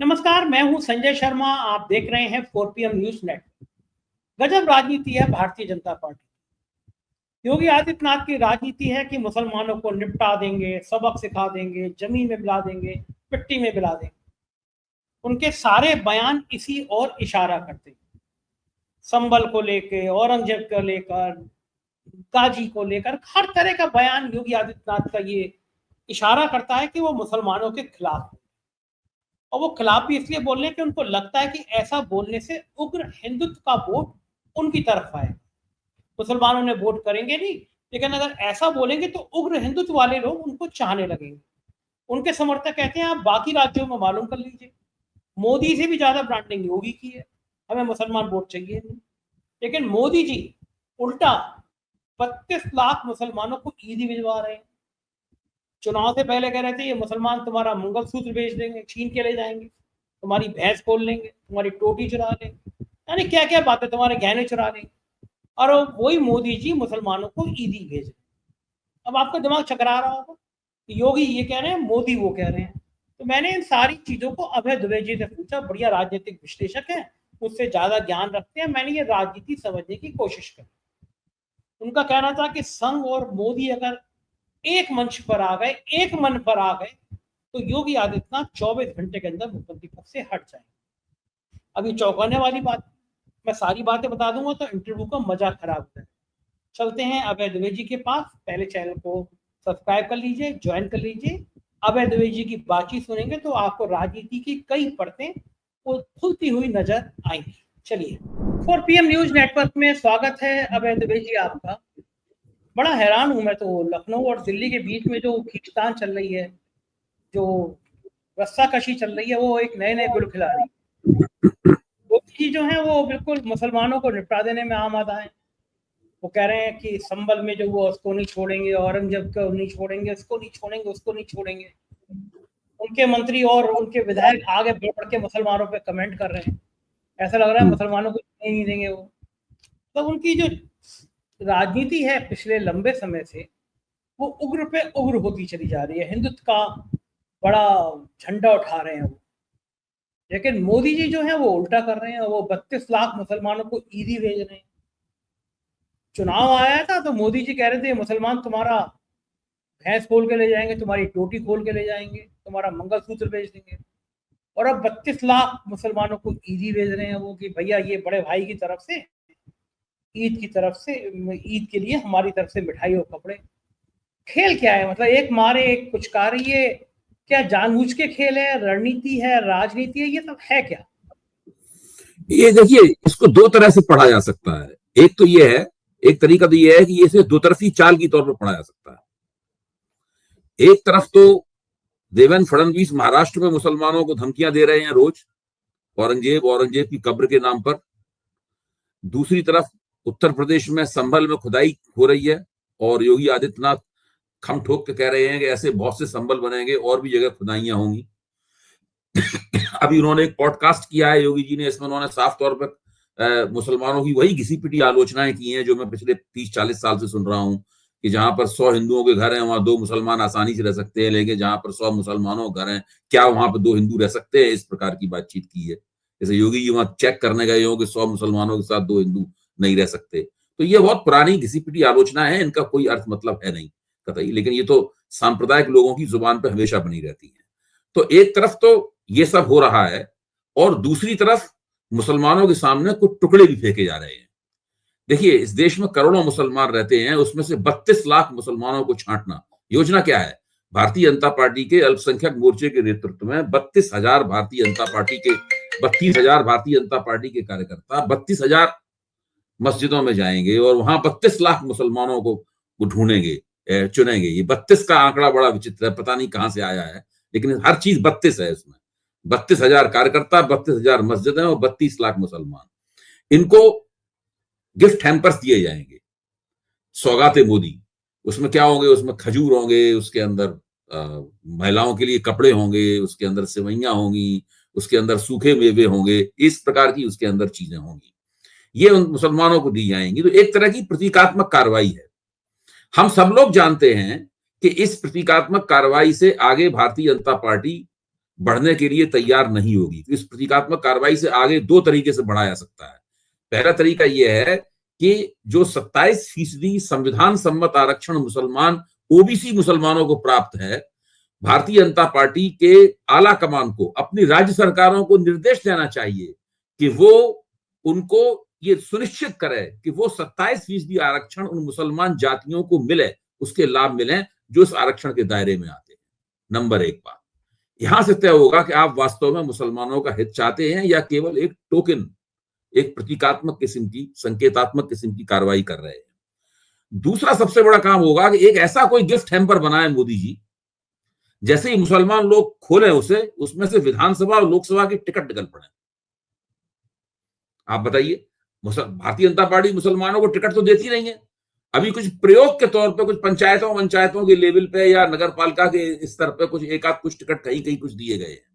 नमस्कार, मैं हूं संजय शर्मा। आप देख रहे हैं 4PM न्यूज नेटवर्क। गजब राजनीति है भारतीय जनता पार्टी। योगी आदित्यनाथ की राजनीति है कि मुसलमानों को निपटा देंगे, सबक सिखा देंगे, जमीन में मिला देंगे, मिट्टी में मिला देंगे। उनके सारे बयान इसी और इशारा करते हैं। संभल को लेकर, औरंगजेब को लेकर, गाजी को लेकर हर तरह का बयान योगी आदित्यनाथ का ये इशारा करता है कि वो मुसलमानों के खिलाफ है। और वो खिलाफ भी इसलिए बोल रहे हैं कि उनको लगता है कि ऐसा बोलने से उग्र हिंदुत्व का वोट उनकी तरफ आए। मुसलमानों ने वोट करेंगे नहीं, लेकिन अगर ऐसा बोलेंगे तो उग्र हिंदुत्व वाले लोग उनको चाहने लगेंगे। उनके समर्थक कहते हैं आप बाकी राज्यों में मालूम कर लीजिए, मोदी से भी ज्यादा ब्रांडिंग योगी की है। हमें मुसलमान वोट चाहिए नहीं, लेकिन मोदी जी उल्टा 32 लाख मुसलमानों को ईदी भिजवा रहे हैं। चुनाव से पहले कह रहे थे ये मुसलमान तुम्हारा मंगलसूत्र बेच देंगे, छीन के ले जाएंगे, तुम्हारी भैंस खोल लेंगे, तुम्हारी टोटी चुरा लेंगे, यानी क्या क्या बातें, तुम्हारे गहने चुरा लेंगे। और वही मोदी जी मुसलमानों को ईदी भेज रहे। अब आपका दिमाग चकरा रहा होगा, योगी ये कह रहे हैं, मोदी वो कह रहे हैं। तो मैंने इन सारी चीजों को अभय दुबे जी से पूछा, बढ़िया राजनीतिक विश्लेषक है, उससे ज्यादा ज्ञान रखते हैं। मैंने ये राजनीति समझने की कोशिश करी। उनका कहना था कि संघ और मोदी अगर एक मंच पर आ गए, एक मन पर आ गए, तो योगी आदित्यनाथ 24 घंटे के अंदर मुख्यमंत्री पद से हट जाएंगे। अभी चौंकाने वाली बात, मैं सारी बातें बता दूंगा तो इंटरव्यू का मजा खराब हो जाए। चलते हैं अभय दुबे जी के पास। पहले चैनल को सब्सक्राइब कर लीजिए, ज्वाइन कर लीजिए। अभय दुबे जी की बातचीत सुनेंगे तो आपको राजनीति की कई परतें वो खुलती हुई नजर आएंगी। चलिए, 4PM न्यूज नेटवर्क में स्वागत है अभय दुबे जी आपका। बड़ा हैरान हूं मैं तो, लखनऊ और दिल्ली के बीच में जो खींचतान चल रही है, जो रस्साकशी चल रही है, वो एक नए नए गुल खिला रही है। मोदी जो है वो बिल्कुल मुसलमानों को निपटा देने में आमादा है। वो कह रहे हैं कि संभल में जो वो उसको नहीं छोड़ेंगे, औरंगजेब को नहीं छोड़ेंगे, उसको नहीं छोड़ेंगे, उसको नहीं छोड़ेंगे। उनके मंत्री और उनके विधायक आगे बढ़ के मुसलमानों पे कमेंट कर रहे हैं। ऐसा लग रहा है मुसलमानों को नहीं देंगे वो। तो उनकी जो राजनीति है पिछले लंबे समय से, वो उग्र पे उग्र होती चली जा रही है। हिंदुत्व का बड़ा झंडा उठा रहे हैं वो। लेकिन मोदी जी जो है वो उल्टा कर रहे हैं, वो 32 लाख मुसलमानों को ईदी भेज रहे हैं। चुनाव आया था तो मोदी जी कह रहे थे मुसलमान तुम्हारा भैंस खोल के ले जाएंगे, तुम्हारी टोटी खोल के ले जाएंगे, तुम्हारा मंगलसूत्र बेच देंगे। और अब 32 लाख मुसलमानों को ईदी भेज रहे हैं वो, कि भैया ये बड़े भाई की तरफ से ईद की तरफ से, ईद के लिए हमारी तरफ से मिठाई और कपड़े। खेल क्या है, मतलब एक मारे एक पुचकारे, ये क्या जानबूझ के खेल है, रणनीति है, राजनीति है, ये सब है क्या? ये देखिए, इसको दो तरह से पढ़ा जा सकता है। एक तो ये है, एक तरीका तो ये है कि इसे दो तरफी चाल की तौर पर पढ़ा जा सकता है। एक तरफ तो देवेंद्र फडणवीस महाराष्ट्र में मुसलमानों को धमकियां दे रहे हैं रोज, औरंगजेब की कब्र के नाम पर। दूसरी तरफ उत्तर प्रदेश में संभल में खुदाई हो रही है और योगी आदित्यनाथ खम ठोक के कह रहे हैं कि ऐसे बहुत से संभल बनेंगे और भी जगह खुदाइयां होंगी। अभी उन्होंने एक पॉडकास्ट किया है योगी जी ने, इसमें उन्होंने साफ तौर पर मुसलमानों की वही घिसी पिटी आलोचनाएं की हैं जो मैं पिछले 30-40 साल से सुन रहा हूं, कि जहां पर 100 हिंदुओं के घर हैं वहां 2 मुसलमान आसानी से रह सकते हैं, लेकिन जहां पर 100 मुसलमानों के घर हैं क्या वहां पर 2 हिंदू रह सकते हैं? इस प्रकार की बातचीत की है। जैसे योगी जी वहां चेक करने गए हो कि 100 मुसलमानों के साथ 2 हिंदू नहीं रह सकते। तो ये बहुत पुरानी घिसी पिटी आलोचना है, इनका कोई अर्थ मतलब है नहीं कतई, लेकिन ये तो सांप्रदायिक लोगों की जुबान पर हमेशा बनी रहती है। तो एक तरफ तो ये सब हो रहा है और दूसरी तरफ मुसलमानों के सामने कुछ टुकड़े भी फेंके जा रहे हैं। देखिए, इस देश में करोड़ों मुसलमान रहते हैं, उसमें से 32 लाख मुसलमानों को छांटना योजना क्या है? भारतीय जनता पार्टी के अल्पसंख्यक मोर्चे के नेतृत्व में 32,000 भारतीय जनता पार्टी के 32,000 भारतीय जनता पार्टी के कार्यकर्ता 32,000 मस्जिदों में जाएंगे और वहां 32 लाख मुसलमानों को ढूंढेंगे, चुनेंगे। ये 32 का आंकड़ा बड़ा विचित्र है, पता नहीं कहां से आया है, लेकिन हर चीज 32 है इसमें। 32,000 कार्यकर्ता, 32,000 मस्जिदें और 32 लाख मुसलमान। इनको गिफ्ट हैम्पर्स दिए जाएंगे, सौगाते मोदी। उसमें क्या होंगे? उसमें खजूर होंगे, उसके अंदर महिलाओं के लिए कपड़े होंगे, उसके अंदर सेवइयां होंगी, उसके अंदर सूखे मेवे होंगे, इस प्रकार की उसके अंदर चीजें होंगी। ये उन मुसलमानों को दी जाएंगी। तो एक तरह की प्रतीकात्मक कार्रवाई है। हम सब लोग जानते हैं कि इस प्रतीकात्मक कार्रवाई से आगे भारतीय जनता पार्टी बढ़ने के लिए तैयार नहीं होगी। तो इस प्रतीकात्मक कार्रवाई से आगे दो तरीके से बढ़ा जा सकता है। पहला तरीका यह है कि जो 27% संविधान सम्मत आरक्षण मुसलमान ओबीसी मुसलमानों को प्राप्त है, भारतीय जनता पार्टी के आला कमान को, अपनी राज्य सरकारों को निर्देश देना चाहिए कि वो उनको ये सुनिश्चित करे कि वो 27% आरक्षण उन मुसलमान जातियों को मिले, उसके लाभ मिले जो इस आरक्षण के दायरे में आते हैं। नंबर एक बात, यहां से तय होगा कि आप वास्तव में मुसलमानों का हित चाहते हैं या केवल एक टोकन, एक प्रतीकात्मक किस्म की, संकेतात्मक किस्म की कार्रवाई कर रहे हैं। दूसरा सबसे बड़ा काम होगा कि एक ऐसा कोई गिफ्ट हैम्पर बनाए मोदी जी, जैसे ही मुसलमान लोग खोले उसे, उसमें से विधानसभा और लोकसभा की टिकट निकल पड़े। आप बताइए, भारतीय जनता पार्टी मुसलमानों को टिकट तो देती नहीं है। अभी कुछ प्रयोग के तौर पे कुछ पंचायतों के लेवल पे या नगर पालिका के स्तर पे कुछ एक आध कुछ टिकट कहीं कुछ दिए गए हैं।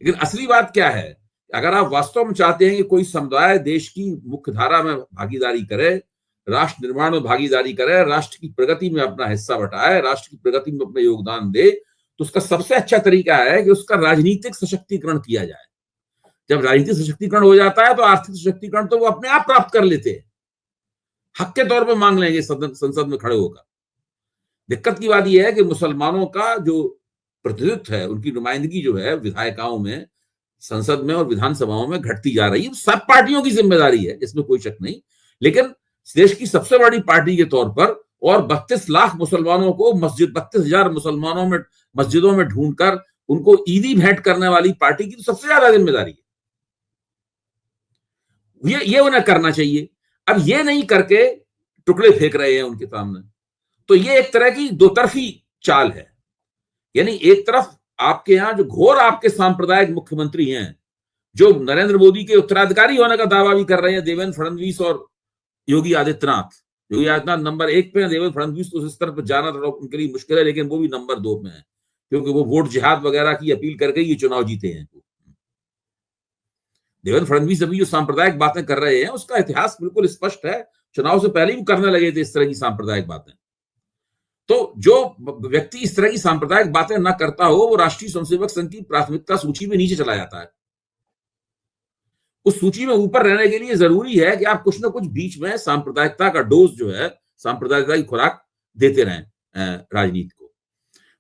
लेकिन असली बात क्या है, अगर आप वास्तव में चाहते हैं कि कोई समुदाय देश की मुख्य धारा में भागीदारी करे, राष्ट्र निर्माण में भागीदारी करे, राष्ट्र की प्रगति में अपना हिस्सा बटाए, राष्ट्र की प्रगति में अपना योगदान दे, तो उसका सबसे अच्छा तरीका है कि उसका राजनीतिक सशक्तिकरण किया जाए। जब राजनीतिक सशक्तिकरण हो जाता है तो आर्थिक सशक्तिकरण तो वो अपने आप प्राप्त कर लेते हैं, हक के तौर पर मांग लेंगे संसद में खड़े होकर। दिक्कत की बात यह है कि मुसलमानों का जो प्रतिनिधित्व है, उनकी नुमाइंदगी जो है विधायिकाओं में, संसद में और विधानसभाओं में घटती जा रही है। सब पार्टियों की जिम्मेदारी है, इसमें कोई शक नहीं, लेकिन देश की सबसे बड़ी पार्टी के तौर पर और 32 लाख मुसलमानों को 32,000 मुसलमानों में मस्जिदों में ढूंढकर उनको ईदी भेंट करने वाली पार्टी की तो सबसे ज्यादा जिम्मेदारी है। ये उन्हें करना चाहिए। अब ये नहीं करके टुकड़े फेंक रहे हैं उनके सामने, तो ये एक तरह की दो तरफी चाल है। यानी एक तरफ आपके यहां जो घोर आपके सांप्रदायिक मुख्यमंत्री हैं, जो नरेंद्र मोदी के उत्तराधिकारी होने का दावा भी कर रहे हैं, देवेंद्र फडणवीस और योगी आदित्यनाथ। योगी आदित्यनाथ नंबर 1 पे है, देवेंद्र फडणवीस तो उस स्तर पर जाना थोड़ा उनके लिए मुश्किल है, लेकिन वो भी नंबर 2 में है, क्योंकि वो वोट जिहाद वगैरह की अपील करके ये चुनाव जीते हैं। देवेंद्र फडणवीस अभी जो सांप्रदायिक बातें कर रहे हैं उसका इतिहास बिल्कुल स्पष्ट है, चुनाव से पहले ही करने लगे थे इस तरह की सांप्रदायिक बातें। तो जो व्यक्ति इस तरह की सांप्रदायिक बातें ना करता हो, वो राष्ट्रीय स्वयंसेवक संघ की प्राथमिकता सूची में नीचे चला जाता है। उस सूची में ऊपर रहने के लिए जरूरी है कि आप कुछ ना कुछ बीच में सांप्रदायिकता का डोज जो है, सांप्रदायिकता की खुराक देते रहें राजनीति को।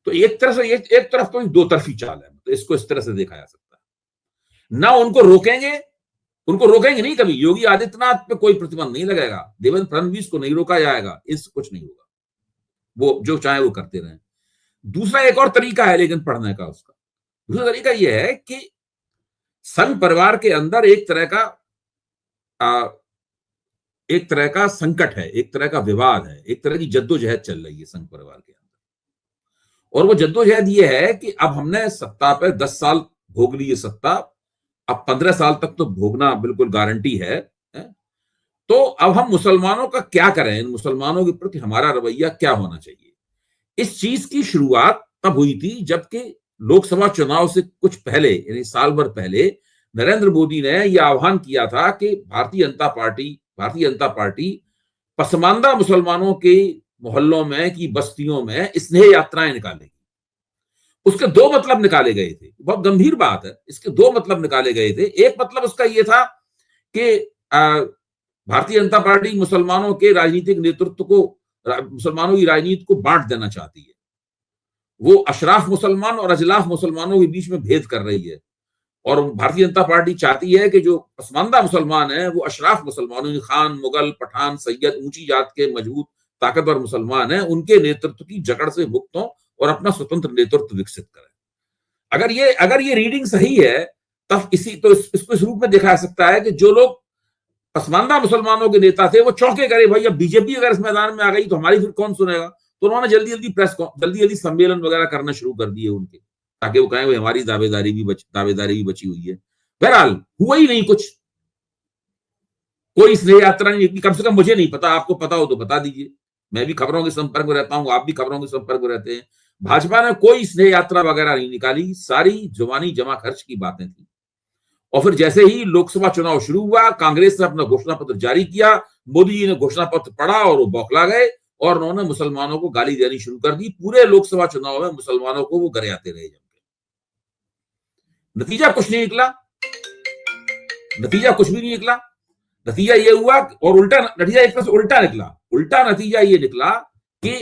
तो एक तरफ तो दो तरफी चाल है, तो इसको इस तरह से देखा जा सकता है। ना उनको रोकेंगे नहीं कभी, योगी आदित्यनाथ पे कोई प्रतिबंध नहीं लगेगा, देवेंद्र फडणवीस को नहीं रोका जाएगा, इससे कुछ नहीं होगा, वो जो चाहे वो करते रहें। दूसरा एक और तरीका है लेकिन पढ़ने का, उसका दूसरा तरीका यह है कि संघ परिवार के अंदर एक तरह का संकट है, एक तरह का विवाद है, एक तरह की जद्दोजहद चल रही है संघ परिवार के अंदर। और वो जद्दोजहद ये है कि अब हमने सत्ता पे 10 साल भोग ली है सत्ता, अब 15 साल तक तो भोगना बिल्कुल गारंटी है। तो अब हम मुसलमानों का क्या करें, इन मुसलमानों के प्रति हमारा रवैया क्या होना चाहिए। इस चीज की शुरुआत तब हुई थी जबकि लोकसभा चुनाव से कुछ पहले, यानी साल भर पहले, नरेंद्र मोदी ने यह आह्वान किया था कि भारतीय जनता पार्टी पसमानदा मुसलमानों के मोहल्लों में की बस्तियों में स्नेह यात्राएं निकालेगी। उसके दो मतलब निकाले गए थे, बहुत गंभीर बात है, इसके दो मतलब निकाले गए थे। एक मतलब उसका यह था कि भारतीय जनता पार्टी मुसलमानों के राजनीतिक नेतृत्व को, मुसलमानों की राजनीति को बांट देना चाहती है। वो अशराफ मुसलमान और अजलाफ मुसलमानों के बीच में भेद कर रही है, और भारतीय जनता पार्टी चाहती है कि जो पसमानदा मुसलमान है वो अशराफ मुसलमानों, खान, मुगल, पठान, सैयद, ऊंची जात के मजबूत ताकतवर मुसलमान हैं, उनके नेतृत्व की जकड़ से मुक्त हों और अपना स्वतंत्र नेतृत्व विकसित करें। अगर ये रीडिंग सही है तब इसको इस रूप में देखा जा सकता है कि जो लोग पसमानदा मुसलमानों के नेता थे वो चौंके करे, भाई अब बीजेपी अगर इस मैदान में आ गई तो हमारी फिर कौन सुनेगा। तो उन्होंने जल्दी सम्मेलन वगैरह करना शुरू कर दिए उनके, ताकि वो कहें हमारी दावेदारी भी बची हुई है। बहरहाल हुआ ही नहीं कुछ, कोई स्नेह यात्रा नहीं निकली, कम से कम मुझे नहीं पता, आपको पता हो तो बता दीजिए। मैं भी खबरों के संपर्क में रहता हूं, आप भी खबरों के संपर्क में रहते हैं। भाजपा ने कोई स्नेह यात्रा वगैरह नहीं निकाली, सारी जुबानी जमा खर्च की बातें थी। और फिर जैसे ही लोकसभा चुनाव शुरू हुआ, कांग्रेस ने अपना घोषणा पत्र जारी किया, मोदी जी ने घोषणा पत्र पढ़ा और वो बौखला गए और उन्होंने मुसलमानों को गाली देनी शुरू कर दी। पूरे लोकसभा चुनाव में मुसलमानों को वो गरियाते रहे। नतीजा कुछ नहीं निकला, नतीजा कुछ भी नहीं निकला। नतीजा ये हुआ और उल्टा नतीजा एक तरह से उल्टा निकला। उल्टा नतीजा ये निकला कि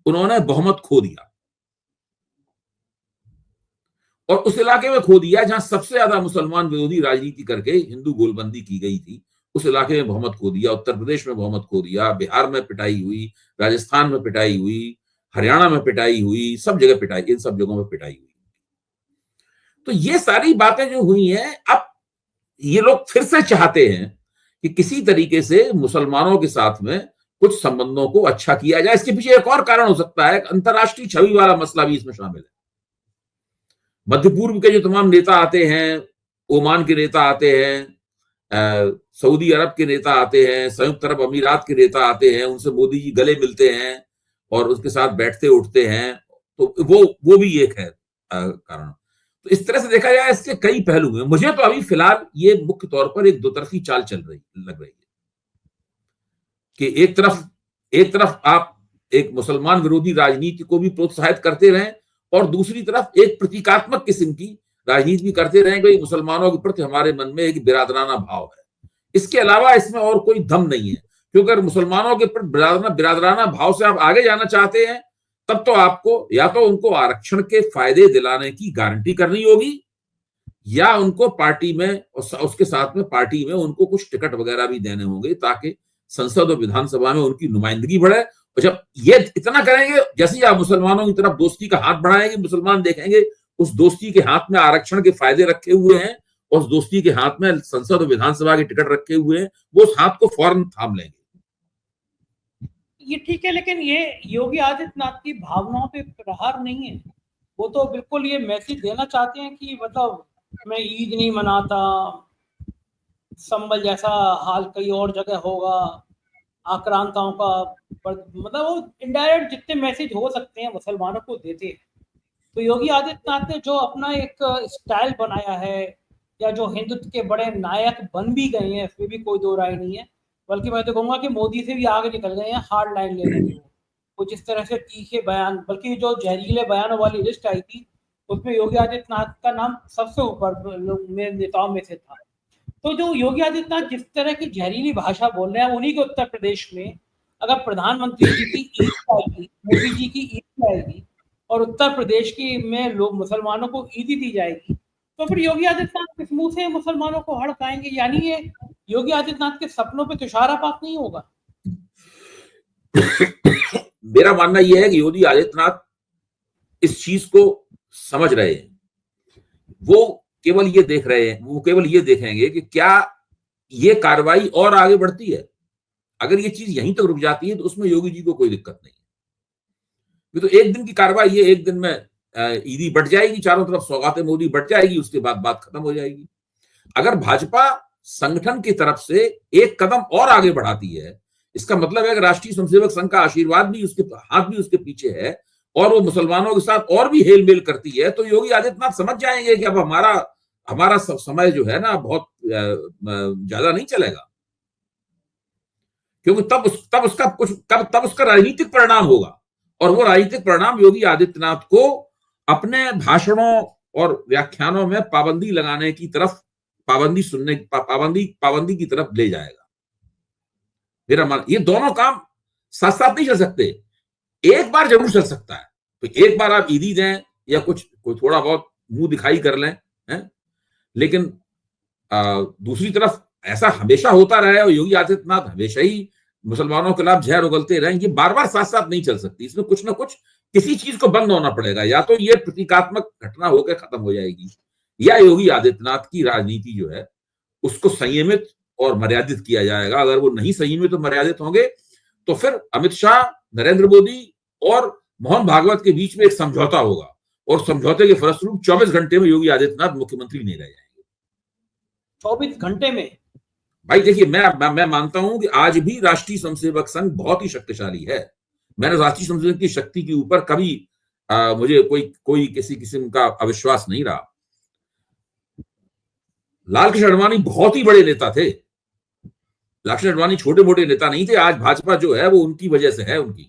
उन्होंने बहुमत खो दिया और उस इलाके में खो दिया जहां सबसे ज्यादा मुसलमान विरोधी राजनीति करके हिंदू गोलबंदी की गई थी, उस इलाके में बहुमत खो दिया। उत्तर प्रदेश में बहुमत खो दिया, बिहार में पिटाई हुई, राजस्थान में पिटाई हुई, हरियाणा में पिटाई हुई, सब जगह पिटाई, इन सब जगहों में पिटाई हुई। तो ये सारी बातें जो हुई हैं, अब ये लोग फिर से चाहते हैं कि किसी तरीके से मुसलमानों के साथ में कुछ संबंधों को अच्छा किया जाए। इसके पीछे एक और कारण हो सकता है, अंतर्राष्ट्रीय छवि वाला मसला भी इसमें शामिल है। मध्य पूर्व के जो तमाम नेता आते हैं, ओमान के नेता आते हैं, सऊदी अरब के नेता आते हैं, संयुक्त अरब अमीरात के नेता आते हैं, उनसे मोदी जी गले मिलते हैं और उसके साथ बैठते उठते हैं, तो वो भी एक है कारण। तो इस तरह से देखा जाए इसके कई पहलू हैं। मुझे तो अभी फिलहाल ये मुख्य तौर पर एक दो तरफी चाल लग रही है कि एक तरफ आप एक मुसलमान विरोधी राजनीति को भी प्रोत्साहित करते रहें और दूसरी तरफ एक प्रतीकात्मक किस्म की राजनीति भी करते रहें कि मुसलमानों के प्रति हमारे मन में एक बिरादराना भाव है। इसके अलावा इसमें और कोई दम नहीं है, क्योंकि अगर मुसलमानों के प्रति बिरादराना भाव से आप आगे जाना चाहते हैं, तब तो आपको या तो उनको आरक्षण के फायदे दिलाने की गारंटी करनी होगी या उनको पार्टी में और उसके साथ में पार्टी में उनको कुछ टिकट वगैरह भी देने होंगे ताकि संसद और विधानसभा में उनकी नुमाइंदगी बढ़े। और जब ये इतना करेंगे, जैसे ही आप मुसलमानों की तरफ दोस्ती का हाथ बढ़ाएंगे, मुसलमान देखेंगे उस दोस्ती के हाथ में आरक्षण के फायदे रखे हुए हैं और उस दोस्ती के हाथ में संसद और विधानसभा के टिकट रखे हुए हैं, वो उस हाथ को फौरन थाम लेंगे। ये ठीक है, लेकिन ये योगी आदित्यनाथ की भावनाओं पे प्रहार नहीं है। वो तो बिल्कुल ये मैसेज देना चाहते हैं कि मतलब मैं ईद नहीं मनाता, संभल जैसा हाल कई और जगह होगा, आक्रांताओं का मतलब वो इनडायरेक्ट जितने मैसेज हो सकते हैं मुसलमानों को देते हैं। तो योगी आदित्यनाथ ने जो अपना एक स्टाइल बनाया है, या जो हिंदुत्व के बड़े नायक बन भी गए हैं, इसमें भी कोई दो राय नहीं है, बल्कि मैं तो कहूँगा कि मोदी से भी आगे निकल गए हैं हार्ड लाइन लेने में। वो जिस तरह से तीखे बयान, बल्कि जो जहरीले बयानों वाली लिस्ट आई थी उसमें योगी आदित्यनाथ का नाम सबसे ऊपर मेरे नेताओं में से था। तो जो योगी आदित्यनाथ जिस तरह की जहरीली भाषा बोल रहे हैं, उन्हीं के उत्तर प्रदेश में अगर प्रधानमंत्री जी की ईद आएगी, मोदी जी की ईद आएगी और उत्तर प्रदेश की में लोग मुसलमानों को ईदी दी जाएगी, तो फिर योगी आदित्यनाथ किस मुंह से मुसलमानों को हड़काएंगे? यानी ये योगी आदित्यनाथ के सपनों पे तुषारपात नहीं होगा। मेरा मानना यह है कि योगी आदित्यनाथ इस चीज को समझ रहे हैं। वो केवल ये देख रहे हैं, वो केवल ये देखेंगे कि क्या ये कार्रवाई और आगे बढ़ती है। अगर ये चीज यहीं तक रुक जाती है तो उसमें योगी जी को कोई दिक्कत नहीं है। तो एक दिन की कार्रवाई है, एक दिन में ईदी बढ़ जाएगी, चारों तरफ सौगातें मोदी बढ़ जाएगी, उसके बाद बात खत्म हो जाएगी। अगर भाजपा संगठन की तरफ से एक कदम और आगे बढ़ाती है, इसका मतलब है कि राष्ट्रीय स्वयंसेवक संघ का आशीर्वाद भी उसके हाथ भी उसके पीछे है और वो मुसलमानों के साथ और भी हेल मेल करती है, तो योगी आदित्यनाथ समझ जाएंगे कि अब हमारा समय जो है ना बहुत ज्यादा नहीं चलेगा, क्योंकि तब उसका राजनीतिक परिणाम होगा और वो राजनीतिक परिणाम योगी आदित्यनाथ को अपने भाषणों और व्याख्यानों में पाबंदी लगाने की तरफ, पाबंदी की तरफ ले जाएगा। मेरा मान, ये दोनों काम साथ साथ नहीं चल सकते, एक बार जरूर चल सकता है। तो एक बार आप ईदी दें या कोई थोड़ा बहुत मुंह दिखाई कर लें, हैं? लेकिन दूसरी तरफ ऐसा हमेशा होता रहे और योगी आदित्यनाथ हमेशा ही मुसलमानों के खिलाफ जहर उगलते रहें, ये बार बार साथ साथ नहीं चल सकती। इसमें कुछ ना कुछ किसी चीज को बंद होना पड़ेगा, या तो ये प्रतीकात्मक घटना होकर खत्म हो जाएगी या योगी आदित्यनाथ की राजनीति जो है उसको संयमित और मर्यादित किया जाएगा। अगर वो नहीं संयमित और मर्यादित होंगे तो फिर अमित शाह, नरेंद्र मोदी और मोहन भागवत के बीच में एक समझौता होगा और समझौते के फलस्वरूप 24 घंटे में योगी आदित्यनाथ मुख्यमंत्री नहीं रह जाएंगे। 24 घंटे में? भाई देखिए, मैं मानता हूं कि आज भी राष्ट्रीय स्वयंसेवक संघ बहुत ही शक्तिशाली है। मैंने राष्ट्रीय स्वयंसेवक की शक्ति के ऊपर कभी मुझे कोई किसी किस्म का अविश्वास नहीं रहा। लालकृष्ण आडवाणी बहुत ही बड़े नेता थे, लालकृष्ण आडवाणी छोटे मोटे नेता नहीं थे। आज भाजपा जो है वो उनकी वजह से है उनकी।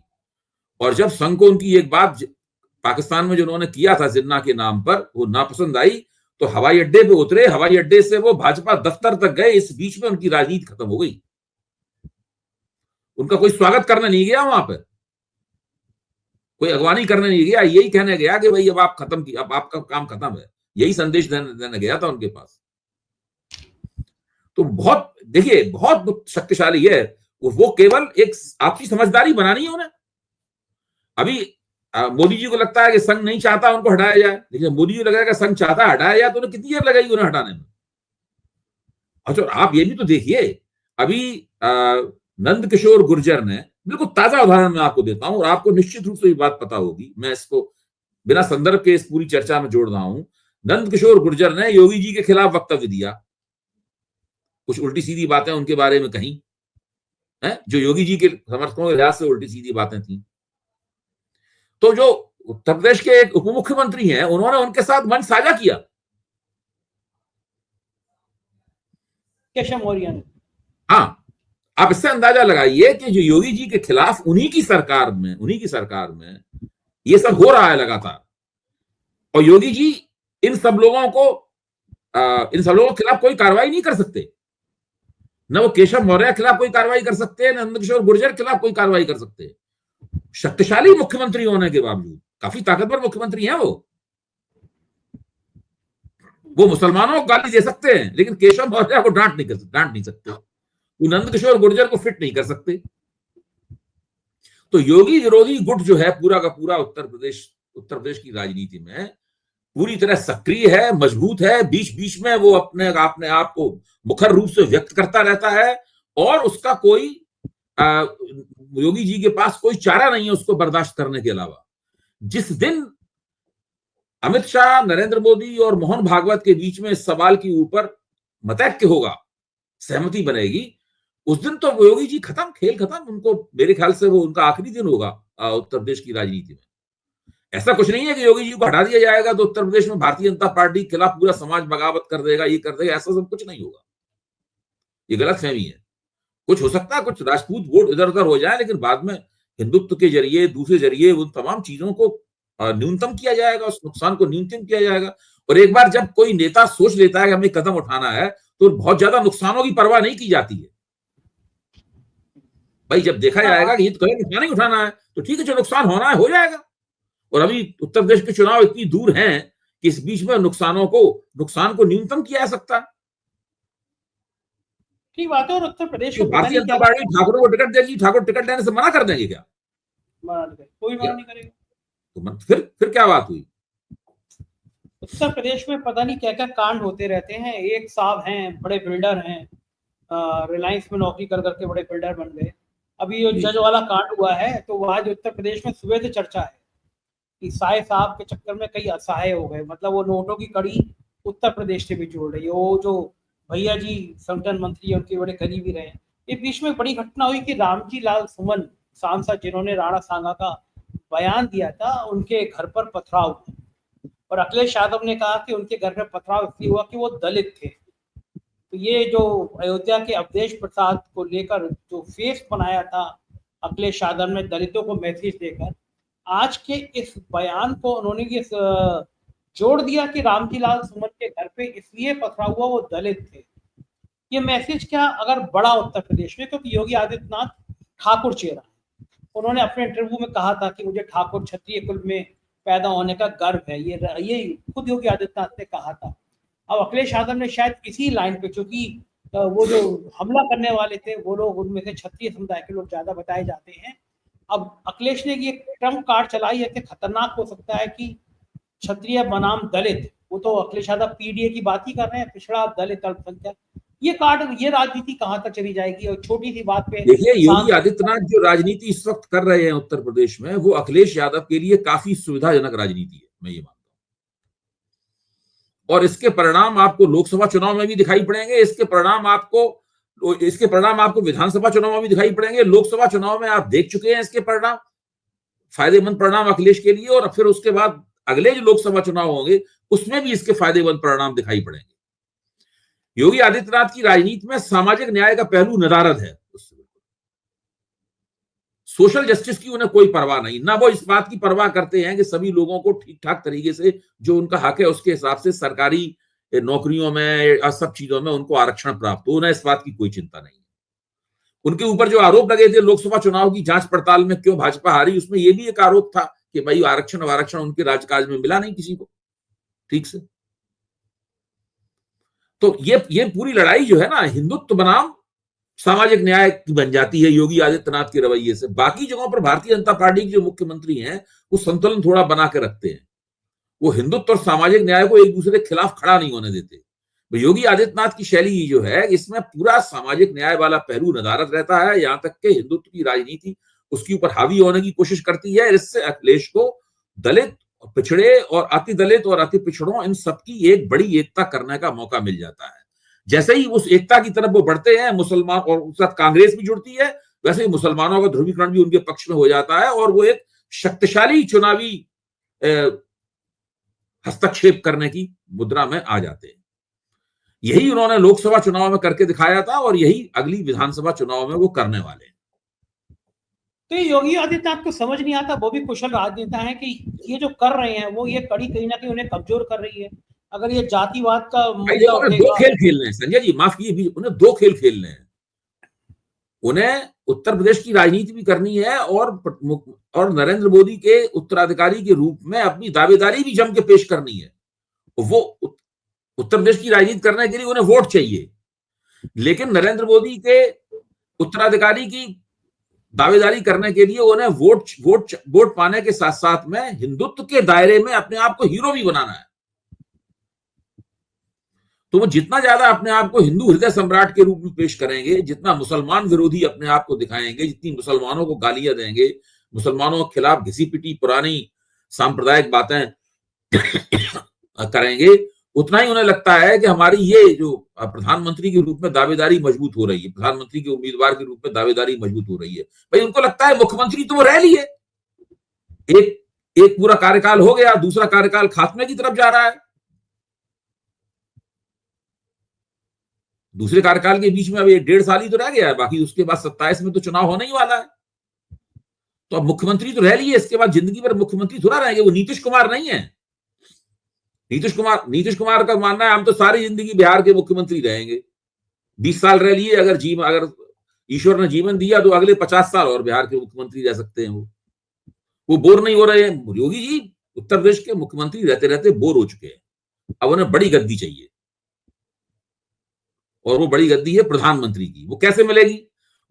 और जब संघ को उनकी एक बात पाकिस्तान में जो उन्होंने किया था जिन्ना के नाम पर, वो नापसंद आई तो हवाई अड्डे पे उतरे, हवाई अड्डे से वो भाजपा दफ्तर तक गए, इस बीच में उनकी राजनीति खत्म हो गई। उनका कोई स्वागत करने नहीं गया वहां पर, कोई अगवानी करने नहीं गया, यही कहने गया कि भाई अब आप खत्म की, अब आपका काम खत्म है, यही संदेश देने गया था उनके पास। तो बहुत देखिए, बहुत शक्तिशाली है वो, केवल एक आपसी समझदारी बनानी है उन्हें। अभी मोदी जी को लगता है कि संघ नहीं चाहता उनको हटाया जाए, लेकिन मोदी जी लगेगा संघ चाहता हटाया जाए तो उन्हें कितनी देर लगेगी उन्हें हटाने में। अच्छा, आप ये भी तो देखिए, अभी नंद किशोर गुर्जर ने, बिल्कुल ताजा उदाहरण मैं आपको देता हूं और आपको निश्चित रूप से ये बात पता होगी, मैं इसको बिना संदर्भ के इस पूरी चर्चा में जोड़ रहा हूं। नंद किशोर गुर्जर ने योगी जी के खिलाफ वक्तव्य दिया, कुछ उल्टी सीधी बातें उनके बारे में कही है, जो योगी जी के समर्थकों के लिहाज से उल्टी सीधी बातें थी। तो जो उत्तर प्रदेश के एक उप मुख्यमंत्री हैं, उन्होंने उनके साथ मंच साझा किया, केशव मौर्य ने। हाँ, आप इससे अंदाजा लगाइए कि जो योगी जी के खिलाफ उन्हीं की सरकार में ये सब हो रहा है लगातार, और योगी जी इन सब लोगों के खिलाफ कोई कार्रवाई नहीं कर सकते। न वो केशव मौर्य के खिलाफ कोई कार्रवाई कर सकते हैं, न नंदकिशोर गुर्जर के खिलाफ कोई कार्रवाई कर सकते हैं। शक्तिशाली मुख्यमंत्री होने के बावजूद, काफी ताकतवर मुख्यमंत्री हैं वो मुसलमानों को गाली दे सकते हैं, लेकिन केशव मौर्य को डांट नहीं सकते, वो नंदकिशोर गुर्जर को फिट नहीं कर सकते। तो योगी विरोधी गुट जो है पूरा का पूरा उत्तर प्रदेश की राजनीति में पूरी तरह सक्रिय है, मजबूत है। बीच बीच में वो अपने आप को मुखर रूप से व्यक्त करता रहता है, और उसका कोई योगी जी के पास कोई चारा नहीं है उसको बर्दाश्त करने के अलावा। जिस दिन अमित शाह, नरेंद्र मोदी और मोहन भागवत के बीच में इस सवाल के ऊपर मतैक्य होगा, सहमति बनेगी, उस दिन तो योगी जी खत्म, खेल खत्म। उनको, मेरे ख्याल से वो उनका आखिरी दिन होगा उत्तर प्रदेश की राजनीति में। ऐसा कुछ नहीं है कि योगी जी को हटा दिया जाएगा तो उत्तर प्रदेश में भारतीय जनता पार्टी के खिलाफ पूरा समाज बगावत कर देगा, ये कर देगा, ऐसा सब कुछ नहीं होगा। ये गलत फहमी है। कुछ हो सकता है, कुछ राजपूत वोट इधर उधर हो जाए, लेकिन बाद में हिंदुत्व के जरिए, दूसरे जरिए उन तमाम चीजों को न्यूनतम किया जाएगा, उस नुकसान को न्यूनतम किया जाएगा। और एक बार जब कोई नेता सोच लेता है कि हमें कदम उठाना है, तो बहुत ज्यादा नुकसानों की परवाह नहीं की जाती है। भाई जब देखा जाएगा कि ये तो कदम नहीं उठाना है, तो ठीक है, जो नुकसान होना है हो जाएगा। और अभी उत्तर प्रदेश के चुनाव इतनी दूर हैं कि इस बीच में नुकसान को न्यूनतम किया जा सकता है। ठीक बात है। और उत्तर प्रदेश में भारतीय जनता पार्टी ठाकुरों को टिकट देगी, ठाकुर टिकट देने से मना कर देंगे क्या? कोई मना नहीं करेगा। तो फिर क्या बात हुई? उत्तर प्रदेश में पता नहीं क्या क्या कांड होते रहते हैं। एक साहब हैं, बड़े बिल्डर हैं, रिलायंस में नौकरी कर करके बड़े बिल्डर बन गए। अभी जो जज वाला कांड हुआ है, तो वह आज उत्तर प्रदेश में सुबह से चर्चा है कि साय साहब के चक्कर में कई असहाय हो गए। मतलब वो नोटों की कड़ी उत्तर प्रदेश से भी जोड़ रही है। वो जो भैया जी संगठन मंत्री है, उनके बड़े करीबी रहे। ये बीच में बड़ी घटना हुई कि रामजी लाल सुमन सांसद, जिन्होंने राणा सांगा का बयान दिया था, उनके घर पर पथराव हुआ। और अखिलेश यादव ने कहा कि उनके घर में पथराव इसलिए हुआ कि वो दलित थे। तो ये जो अयोध्या के अवधेश प्रसाद को लेकर जो फेस बनाया था अखिलेश यादव ने दलितों को मैसेज देकर, आज के इस बयान को उन्होंने ये जोड़ दिया कि रामजी लाल सुमन के घर पे इसलिए पथराव हुआ, वो दलित थे। ये मैसेज क्या अगर बड़ा उत्तर प्रदेश में, क्योंकि योगी आदित्यनाथ ठाकुर चेहरा है। उन्होंने अपने इंटरव्यू में कहा था कि मुझे ठाकुर क्षत्रिय कुल में पैदा होने का गर्व है, ये खुद योगी आदित्यनाथ ने कहा था। अब अखिलेश यादव ने शायद इसी लाइन पे, क्योंकि वो जो हमला करने वाले थे वो लोग, उनमें से क्षत्रिय समुदाय के लोग ज्यादा बताए जाते हैं। अब अखिलेश ने ये ट्रम्प कार्ड चलाई है कि खतरनाक हो सकता है कि क्षत्रिय बनाम दलित, वो तो अखिलेश यादव पीडीए की बात ही कर रहे हैं, पिछड़ा दलित अल्पसंख्यक, ये कार्ड, ये राजनीति कहां तक चली जाएगी। और छोटी सी बात पे देखिए, योगी आदित्यनाथ जो राजनीति इस वक्त कर रहे हैं उत्तर प्रदेश में, वो अखिलेश यादव के लिए काफी सुविधाजनक राजनीति है, मैं ये मानता हूं। और इसके परिणाम आपको लोकसभा चुनाव में भी दिखाई पड़ेंगे, इसके परिणाम आपको विधानसभा चुनाव में भी दिखाई पड़ेंगे। लोकसभा चुनाव में आप देख चुके हैं इसके परिणाम, फायदेमंद परिणाम अखिलेश के लिए, और फिर उसके बाद अगले जो लोकसभा चुनाव होंगे उसमें भी इसके फायदेमंद परिणाम दिखाई पड़ेंगे। योगी आदित्यनाथ की राजनीति में सामाजिक न्याय का पहलू नदारद है। सोशल जस्टिस की उन्हें कोई परवाह नहीं, ना वो इस बात की परवाह करते हैं कि सभी लोगों को ठीक ठाक तरीके से जो उनका हक है उसके हिसाब से सरकारी नौकरियों में, सब चीजों में उनको आरक्षण प्राप्त हो, उन्हें इस बात की कोई चिंता नहीं है। उनके ऊपर जो आरोप लगे थे लोकसभा चुनाव की जांच पड़ताल में क्यों भाजपा हारी, उसमें यह भी एक आरोप था कि भाई आरक्षण उनके राजकाज में मिला नहीं किसी को ठीक से। तो ये पूरी लड़ाई जो है ना, हिंदुत्व बनाम सामाजिक न्याय की बन जाती है योगी आदित्यनाथ के रवैये से। बाकी जगहों पर भारतीय जनता पार्टी के जो मुख्यमंत्री हैं वो संतुलन थोड़ा बना के रखते हैं, वो हिंदुत्व और सामाजिक न्याय को एक दूसरे के खिलाफ खड़ा नहीं होने देते। योगी आदित्यनाथ की शैली जो है, इसमें पूरा सामाजिक न्याय वाला पहलू नदारद रहता है, यहां तक कि हिंदुत्व की राजनीति उसके ऊपर हावी होने की कोशिश करती है। इससे अखिलेश को दलित, पिछड़े और अति दलित और अति पिछड़ों, इन सबकी एक बड़ी एकता करने का मौका मिल जाता है। जैसे ही उस एकता की तरफ वो बढ़ते हैं, मुसलमान और उसके साथ कांग्रेस भी जुड़ती है, वैसे ही मुसलमानों का ध्रुवीकरण भी उनके पक्ष में हो जाता है और वो एक शक्तिशाली चुनावी हस्तक्षेप करने की मुद्रा में आ जाते हैं। यही उन्होंने लोकसभा चुनाव में करके दिखाया था और यही अगली विधानसभा चुनाव में वो करने वाले हैं। तो योगी आदित्यनाथ को समझ नहीं आता, वो भी कुशल राजनेता है, कि ये जो कर रहे हैं वो ये कड़ी कहीं ना कहीं उन्हें कमजोर कर रही है। अगर ये जातिवाद का मुद्दा उन्हें दो खेल खेलने हैं संजय जी, माफ कीजिए, उन्हें दो खेल खेलने हैं। उन्हें उत्तर प्रदेश की राजनीति भी करनी है और नरेंद्र मोदी के उत्तराधिकारी के रूप में अपनी दावेदारी भी जम के पेश करनी है। वो उत्तर प्रदेश की राजनीति करने के लिए उन्हें वोट चाहिए, लेकिन नरेंद्र मोदी के उत्तराधिकारी की दावेदारी करने के लिए उन्हें वोट पाने के साथ साथ में हिंदुत्व के दायरे में अपने आप को हीरो भी बनाना है। तो वो जितना ज्यादा अपने आप को हिंदू हृदय सम्राट के रूप में पेश करेंगे, जितना मुसलमान विरोधी अपने आप को दिखाएंगे, जितनी मुसलमानों को गालियां देंगे, मुसलमानों के खिलाफ घिसी पिटी पुरानी सांप्रदायिक बातें करेंगे, उतना ही उन्हें लगता है कि हमारी ये जो प्रधानमंत्री के रूप में दावेदारी मजबूत हो रही है, प्रधानमंत्री के उम्मीदवार के रूप में दावेदारी मजबूत हो रही है। भाई उनको लगता है मुख्यमंत्री तो वो रह लिए, एक पूरा कार्यकाल हो गया, दूसरा कार्यकाल खात्मे की तरफ जा रहा है, दूसरे कार्यकाल के बीच में अब 1.5 साल ही तो रह गया है, बाकी उसके बाद 27 में तो चुनाव होने ही वाला है। तो अब मुख्यमंत्री तो रह लिए, इसके बाद जिंदगी भर मुख्यमंत्री थोड़ा रहेंगे। वो नीतीश कुमार नहीं है। नीतीश कुमार का मानना है हम तो सारी जिंदगी बिहार के मुख्यमंत्री रहेंगे। 20 साल रह लिए, अगर ईश्वर ने जीवन दिया तो अगले 50 साल और बिहार के मुख्यमंत्री रह सकते हैं। वो बोर नहीं हो रहे हैं। योगी जी उत्तर प्रदेश के मुख्यमंत्री रहते रहते बोर हो चुके हैं, अब उन्हें बड़ी गद्दी चाहिए, और वो बड़ी गद्दी है प्रधानमंत्री की। वो कैसे मिलेगी?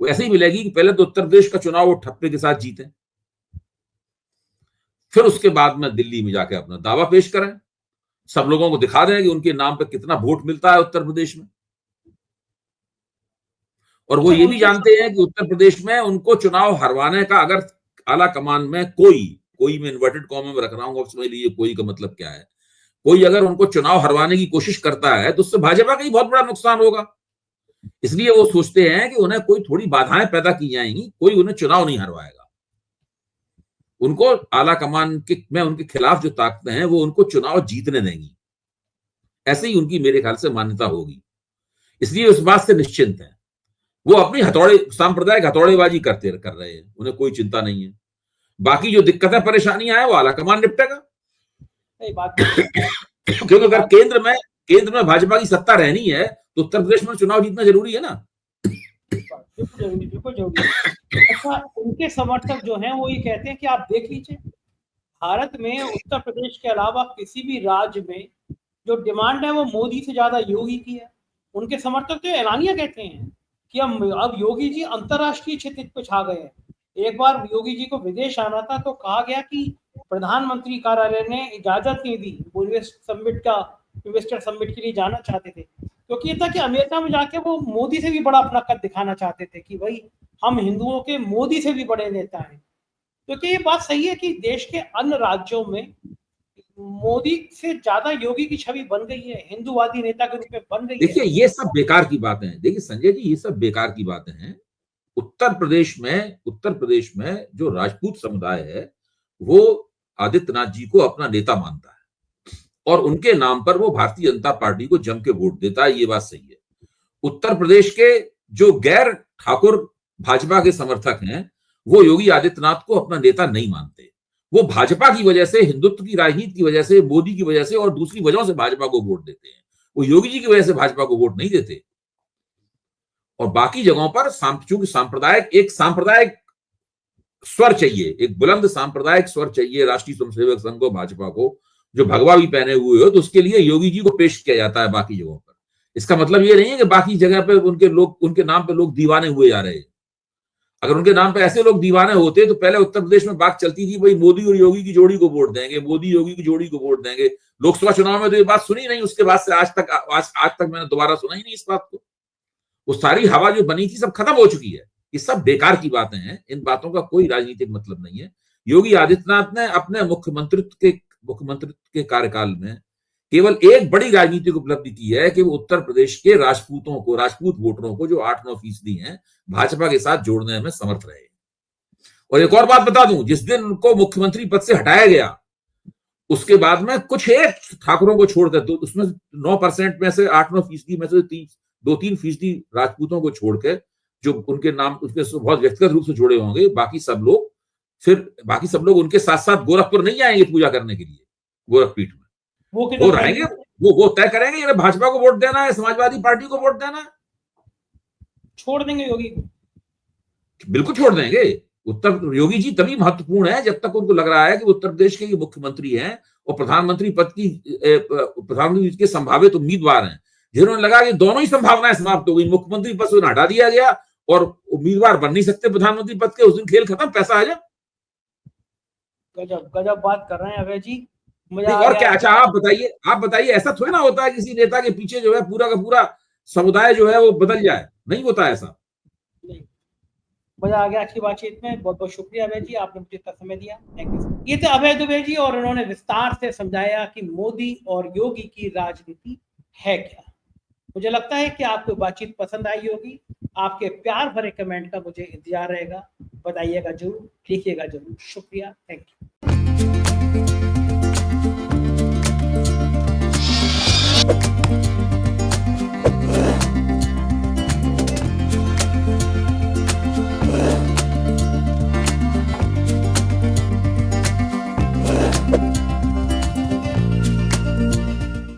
वो ऐसे ही मिलेगी कि पहले तो उत्तर प्रदेश का चुनाव वो ठप्पे के साथ जीते, फिर उसके बाद में दिल्ली में जाके अपना दावा पेश करें, सब लोगों को दिखा दें कि उनके नाम पे कितना वोट मिलता है उत्तर प्रदेश में। और वो ये भी जानते हैं कि उत्तर प्रदेश में उनको चुनाव हरवाने का, अगर आला कमान में कोई मैं इन्वर्टेड कॉमा में रख रहा हूं, अब समझ लीजिए कोई का मतलब क्या है, कोई अगर उनको चुनाव हरवाने की कोशिश करता है तो उससे भाजपा का ही बहुत बड़ा नुकसान होगा। इसलिए वो सोचते हैं कि उन्हें कोई थोड़ी बाधाएं पैदा की जाएंगी, कोई उन्हें चुनाव नहीं हरवाएगा। उनको आला कमान में उनके खिलाफ जो ताकतें हैं वो उनको चुनाव जीतने देंगी, ऐसे ही उनकी मेरे ख्याल से मान्यता होगी। इसलिए उस बात से निश्चिंत है। वो अपनी सांप्रदायिक हथौड़ेबाजी कर रहे हैं, उन्हें कोई चिंता नहीं है। बाकी जो दिक्कतें परेशानियां हैं वो आला कमान निपटेगा। क्योंकि अगर केंद्र में भाजपा की सत्ता रहनी है तो उत्तर प्रदेश में चुनाव जीतना जरूरी है ना। बिल्कुल जरूरी। अच्छा, उनके समर्थक जो हैं वो ये कहते हैं कि आप देख लीजिए, भारत में उत्तर प्रदेश के अलावा किसी भी राज्य में जो डिमांड है वो मोदी से ज्यादा योगी की है। उनके समर्थक तो ऐलानिया कहते हैं कि अब योगी जी अंतरराष्ट्रीय क्षेत्र पे छा गए हैं। एक बार योगी जी को विदेश आना था तो कहा गया कि प्रधानमंत्री कार्यालय ने इजाजत नहीं दी, वो इन्वेस्टर समिट के लिए जाना चाहते थे, क्योंकि ये था कि अमेरिका में जाके वो मोदी से भी बड़ा अपना कद दिखाना चाहते थे कि भाई हम हिंदुओं के मोदी से भी बड़े नेता हैं। क्योंकि ये बात सही है कि देश के अन्य राज्यों में मोदी से ज्यादा योगी की छवि बन गई है, हिंदूवादी नेता के रूप में बन गई है। देखिए ये सब बेकार की बातें हैं। देखिए संजय जी, ये सब बेकार की बातें हैं। उत्तर प्रदेश में जो राजपूत समुदाय है वो आदित्यनाथ जी को अपना नेता मानता है और उनके नाम पर वो भारतीय जनता पार्टी को जम के वोट देता है, ये बात सही है। उत्तर प्रदेश के जो गैर ठाकुर भाजपा के समर्थक हैं वो योगी आदित्यनाथ को अपना नेता नहीं मानते। वो भाजपा की वजह से, हिंदुत्व की राजनीति की वजह से, मोदी की वजह से और दूसरी वजहों से भाजपा को वोट देते हैं। वो योगी जी की वजह से भाजपा को वोट नहीं देते। और बाकी जगहों पर चूंकि सांप्रदायिक स्वर चाहिए, एक बुलंद सांप्रदायिक स्वर चाहिए राष्ट्रीय स्वयंसेवक संघ को, भाजपा को, जो भगवा भी पहने हुए हो, तो उसके लिए योगी जी को पेश किया जाता है बाकी जगहों पर। इसका मतलब ये नहीं है कि बाकी जगह पे उनके नाम पे लोग दीवाने हुए जा रहे हैं। अगर उनके नाम पे ऐसे लोग दीवाने होते तो पहले उत्तर प्रदेश में बात चलती थी, भाई मोदी और योगी की जोड़ी को वोट देंगे, मोदी योगी की जोड़ी को वोट देंगे। लोकसभा चुनाव में तो ये बात सुनी नहीं, उसके बाद से आज तक मैंने दोबारा सुना ही नहीं इस बात को। वो सारी हवा जो बनी थी सब खत्म हो चुकी है। ये सब बेकार की बातें हैं, इन बातों का कोई राजनीतिक मतलब नहीं है। योगी आदित्यनाथ ने अपने मुख्यमंत्रित्व के कार्यकाल में केवल एक बड़ी राजनीतिक उपलब्धि की है कि वो उत्तर प्रदेश के राजपूत वोटरों को जो 8-9% हैं, भाजपा के साथ जोड़ने में समर्थ रहे। और एक और बात बता दूं, जिस दिन उनको मुख्यमंत्री पद से हटाया गया, उसके बाद में कुछ एक ठाकुरों को छोड़ दे, तो उसमें 9% में से 8-9% में से 2-3% राजपूतों को छोड़ के, जो उनके नाम उसके बहुत व्यक्तिगत रूप से जुड़े होंगे, बाकी सब लोग उनके साथ साथ गोरखपुर नहीं आएंगे पूजा करने के लिए, गोरखपीठ में वो रहेंगे। वो तय करेंगे ये भाजपा को वोट देना है, समाजवादी पार्टी को वोट देना है, छोड़ देंगे योगी को, बिल्कुल छोड़ देंगे। योगी जी तभी महत्वपूर्ण है जब तक उनको लग रहा है कि उत्तर प्रदेश के मुख्यमंत्री हैं और प्रधानमंत्री के संभावित उम्मीदवार हैं, जिन्होंने लगा कि दोनों ही संभावनाएं समाप्त हो गई, मुख्यमंत्री पद से हटा दिया गया और उम्मीदवार बन नहीं सकते प्रधानमंत्री पद के, उस दिन खेल खत्म, पैसा आ जाए। गजब बात कर रहे हैं अभय जी, और क्या। अच्छा आप बताइए ऐसा थोड़ी ना होता है किसी नेता के पीछे जो है पूरा का पूरा समुदाय जो है वो बदल जाए, नहीं होता ऐसा। मजा आ गया आज की बातचीत में। बहुत बहुत शुक्रिया अभय जी, आपने मुझे इतना समय दिया, थैंक यू। ये थे अभय दुबे जी और उन्होंने विस्तार से समझाया कि मोदी और योगी की राजनीति है क्या। मुझे लगता है कि आपको बातचीत पसंद आई होगी। आपके प्यार भरे कमेंट का मुझे इंतजार रहेगा, बताइएगा जरूर, लिखिएगा जरूर। शुक्रिया, थैंक यू।